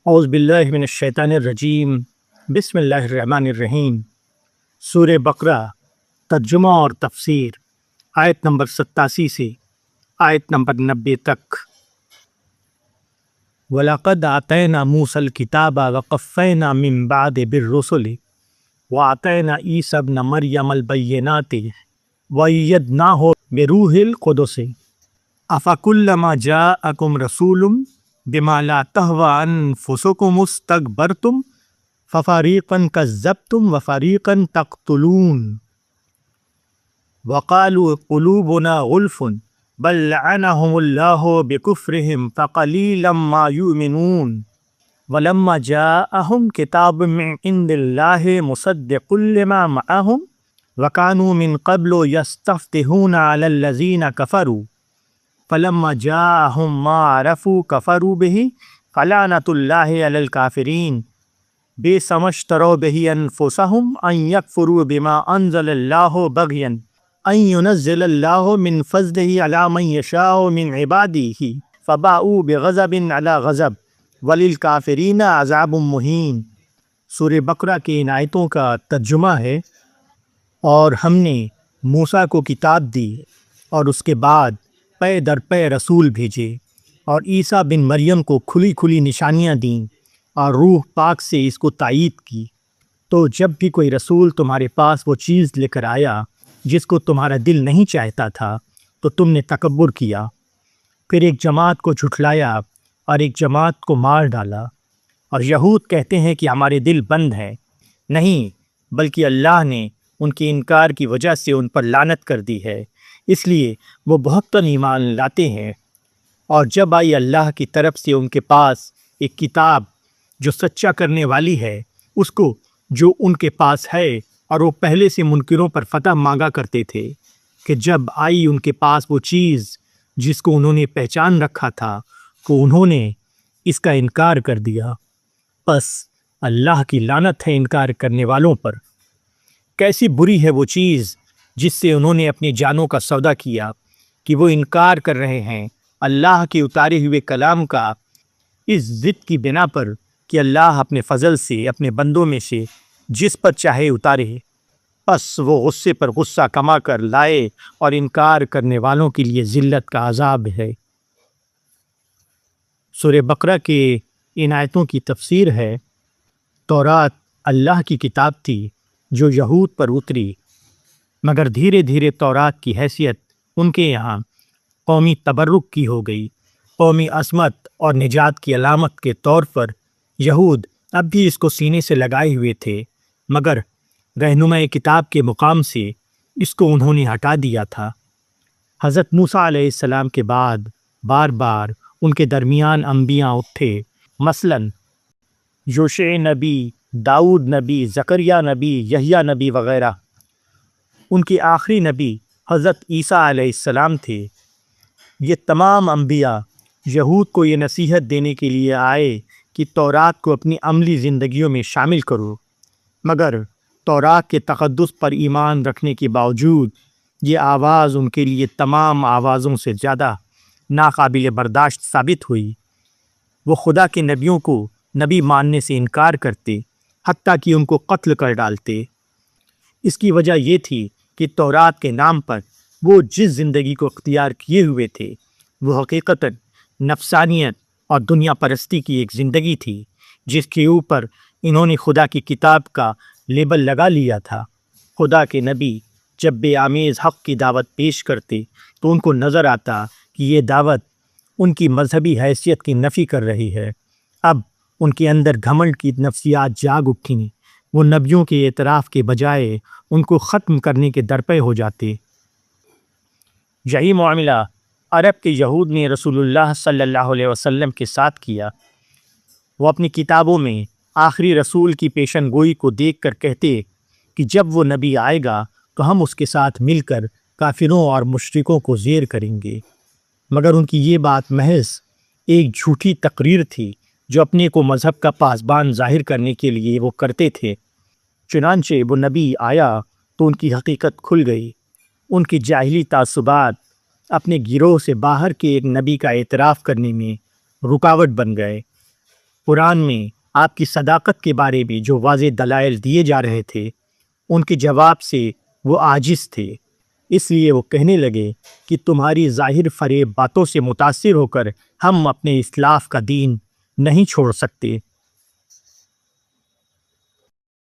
اعوذ باللہ من الشیطان الرجیم، بسم اللہ الرحمن الرحیم۔ سورہ بقرہ ترجمہ اور تفسیر، آیت نمبر 87 سے آیت نمبر 90 تک۔ وَلَقَدْ آتَيْنَا مُوسَى الْكِتَابَ وَقَفَّيْنَا مِن بَعْدِهِ بِالرُّسُلِ وَآتَيْنَا عِيسَى ابْنَ مَرْيَمَ الْبَيِّنَاتِ وَأَيَّدْنَاهُ بِرُوحِ الْقُدُسِ أَفَكُلَّمَا جَاءَكُمْ رَسُولٌ بِمَا لَا تَهْوَىٰ أَنفُسُكُمُ اسْتَكْبَرْتُمْ فَفَرِيقًا كَذَّبْتُمْ وَفَرِيقًا تَقْتُلُونَ وَقَالُوا قُلُوبُنَا غُلْفٌ بَل لَّعَنَهُمُ اللَّهُ بِكُفْرِهِمْ فَقَلِيلًا مَّا يُؤْمِنُونَ وَلَمَّا جَاءَهُمْ كِتَابٌ مِّنْ عِندِ اللَّهِ مُصَدِّقٌ لِّمَا مَعَهُمْ وَكَانُوا مِن قَبْلُ يَسْتَفْتِحُونَ عَلَى الَّذِينَ كَفَرُوا فَلَمَّا جَاءَهُم مَّا عَرَفُوا كَفَرُوا بِهِ فَلَعْنَةُ اللَّهِ عَلَى الْكَافِرِينَ بِئْسَ مَا اشْتَرَوْا بِهِ أَنفُسَهُمْ أَن يَكْفُرُوا بِمَا أَنزَلَ اللَّهُ بَغْيًا أَن يُنَزِّلَ اللَّهُ مِن فَضْلِهِ عَلَىٰ مَن يَشَاءُ مِنْ عِبَادِهِ فَبَاءُوا بِغَضَبٍ عَلَىٰ غَضَبٍ وَلِلْكَافِرِينَ عَذَابٌ مُّهِینٌ۔ سورہ بقرہ کی ان آیتوں کا ترجمہ ہے، اور ہم نے موسیٰ کو کتاب دی اور اس کے بعد پے در پے رسول بھیجے، اور عیسیٰ بن مریم کو کھلی کھلی نشانیاں دیں اور روح پاک سے اس کو تائید کی۔ تو جب بھی کوئی رسول تمہارے پاس وہ چیز لے کر آیا جس کو تمہارا دل نہیں چاہتا تھا تو تم نے تکبر کیا، پھر ایک جماعت کو جھٹلایا اور ایک جماعت کو مار ڈالا۔ اور یہود کہتے ہیں کہ ہمارے دل بند ہیں، نہیں بلکہ اللہ نے ان کے انکار کی وجہ سے ان پر لعنت کر دی ہے، اس لیے وہ بہتاً ایمان لاتے ہیں۔ اور جب آئی اللہ کی طرف سے ان کے پاس ایک کتاب جو سچا کرنے والی ہے، اس کو جو ان کے پاس ہے، اور وہ پہلے سے منکروں پر فتح مانگا کرتے تھے کہ جب آئی ان کے پاس وہ چیز جس کو انہوں نے پہچان رکھا تھا کہ انہوں نے اس کا انکار کر دیا، پس اللہ کی لعنت ہے انکار کرنے والوں پر۔ کیسی بری ہے وہ چیز جس سے انہوں نے اپنی جانوں کا سودا کیا، کہ وہ انکار کر رہے ہیں اللہ کے اتارے ہوئے کلام کا، اس ضد کی بنا پر کہ اللہ اپنے فضل سے اپنے بندوں میں سے جس پر چاہے اتارے، پس وہ غصے پر غصہ کما کر لائے، اور انکار کرنے والوں کے لیے ذلت کا عذاب ہے۔ سورہ بقرہ کے ان آیتوں کی تفسیر ہے، تورات اللہ کی کتاب تھی جو یہود پر اتری، مگر دھیرے دھیرے تورات کی حیثیت ان کے یہاں قومی تبرک کی ہو گئی۔ قومی عظمت اور نجات کی علامت کے طور پر یہود اب بھی اس کو سینے سے لگائے ہوئے تھے، مگر رہنما کتاب کے مقام سے اس کو انہوں نے ہٹا دیا تھا۔ حضرت موسیٰ علیہ السلام کے بعد بار بار ان کے درمیان انبیاء اٹھے، مثلاً یوشع نبی، داؤد نبی، زکریا نبی، یحییٰ نبی وغیرہ۔ ان کے آخری نبی حضرت عیسیٰ علیہ السلام تھے۔ یہ تمام انبیاء یہود کو یہ نصیحت دینے کے لیے آئے کہ تورات کو اپنی عملی زندگیوں میں شامل کرو، مگر تورات کے تقدس پر ایمان رکھنے کے باوجود یہ آواز ان کے لیے تمام آوازوں سے زیادہ ناقابل برداشت ثابت ہوئی۔ وہ خدا کے نبیوں کو نبی ماننے سے انکار کرتے، حتیٰ کہ ان کو قتل کر ڈالتے۔ اس کی وجہ یہ تھی کہ تورات کے نام پر وہ جس زندگی کو اختیار کیے ہوئے تھے وہ حقیقتاً نفسانیت اور دنیا پرستی کی ایک زندگی تھی، جس کے اوپر انہوں نے خدا کی کتاب کا لیبل لگا لیا تھا۔ خدا کے نبی جب بے آمیز حق کی دعوت پیش کرتے تو ان کو نظر آتا کہ یہ دعوت ان کی مذہبی حیثیت کی نفی کر رہی ہے۔ اب ان کے اندر گھمنڈ کی نفسیات جاگ اٹھیں، وہ نبیوں کے اعتراف کے بجائے ان کو ختم کرنے کے درپے ہو جاتے۔ یہی معاملہ عرب کے یہود نے رسول اللہ صلی اللہ علیہ وسلم کے ساتھ کیا۔ وہ اپنی کتابوں میں آخری رسول کی پیشن گوئی کو دیکھ کر کہتے کہ جب وہ نبی آئے گا تو ہم اس کے ساتھ مل کر کافروں اور مشرکوں کو زیر کریں گے، مگر ان کی یہ بات محض ایک جھوٹی تقریر تھی جو اپنے کو مذہب کا پاسبان ظاہر کرنے کے لیے وہ کرتے تھے۔ چنانچہ وہ نبی آیا تو ان کی حقیقت کھل گئی۔ ان کی جاہلی تعصبات اپنے گروہ سے باہر کے ایک نبی کا اعتراف کرنے میں رکاوٹ بن گئے۔ قرآن میں آپ کی صداقت کے بارے میں جو واضح دلائل دیے جا رہے تھے، ان کے جواب سے وہ عاجز تھے۔ اس لیے وہ کہنے لگے کہ تمہاری ظاہر فریب باتوں سے متاثر ہو کر ہم اپنے اسلاف کا دین نہیں چھوڑ سکتے۔